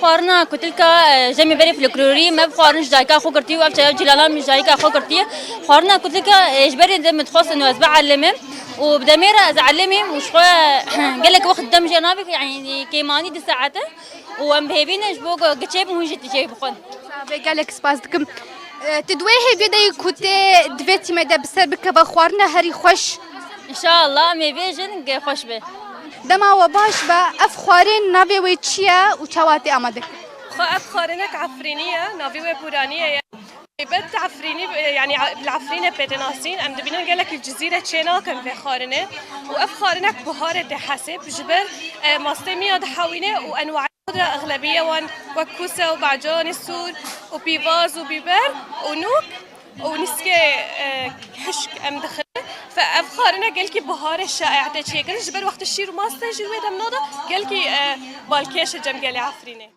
خارنا كتلك جمي بري فلكلوري ما بخارنش جايكا خو كرتي وقف جلالا مش جايكا خو كرتي خارنا كتلك اجبري دم تخص انه ازبع علمه وبدميره از علمي مش خو قال لك وقت دم جنابك يعني كيماني دي ساعته وام بهبين اجبوق قتشيب وهجت تجيب خون قال لك سپاس دکم تدويه بيدي كوتي دويتي مدى بسر بكبا خوارنا هري خوش ان شاء الله مي بيجن خوش به دما وباش با اف خوارين نافي ويتشيا وشواتي امادك خو اف خارنك عفرينيه نافي وبورانيه بد عفريني يعني بالعفرينه بيتناسين ام دبينا قال لك الجزيره تشينا كان في خارنه واف خارنك بهار حسب جبر ماستميه دحاوينه وانواع خضرة أغلبية وكوسة وبعجان السور وبيفاز وبيبر ونوك ونسكي حشك أم دخل فأفخارنا قال كي بهار الشائع تشي قال جبر وقت الشير وماستر جلوي دم نوضة قال كي بالكيش جم قال عفرينه